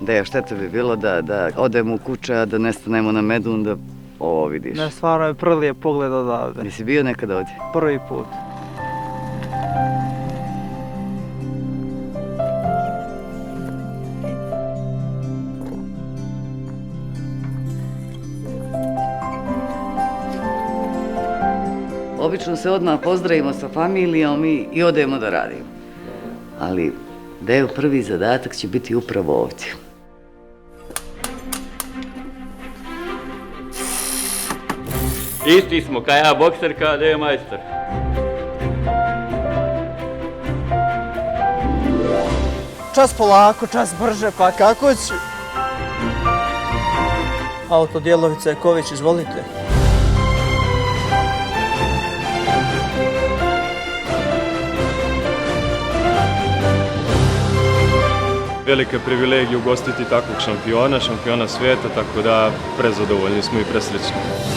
Dejo, šteta bi bilo da odemo u kuće, a da nestanemo na Medun, da ovo vidiš. Ne, stvarno je prelijep pogled odavde. Nisi bio nekad ovdje? Prvi put. Obično se odmah pozdravimo sa familijom i odemo da radimo. Ali Dejo prvi zadatak će biti upravo ovdje. Isti smo, kaj ja bokser, kaj Dejo majstor. Čas polako, čas brže, pa kako će? Autodijelovica Jaković, izvolite. Velika privilegija ugostiti takvog šampiona svijeta, tako da prezadovoljni smo i presrećni.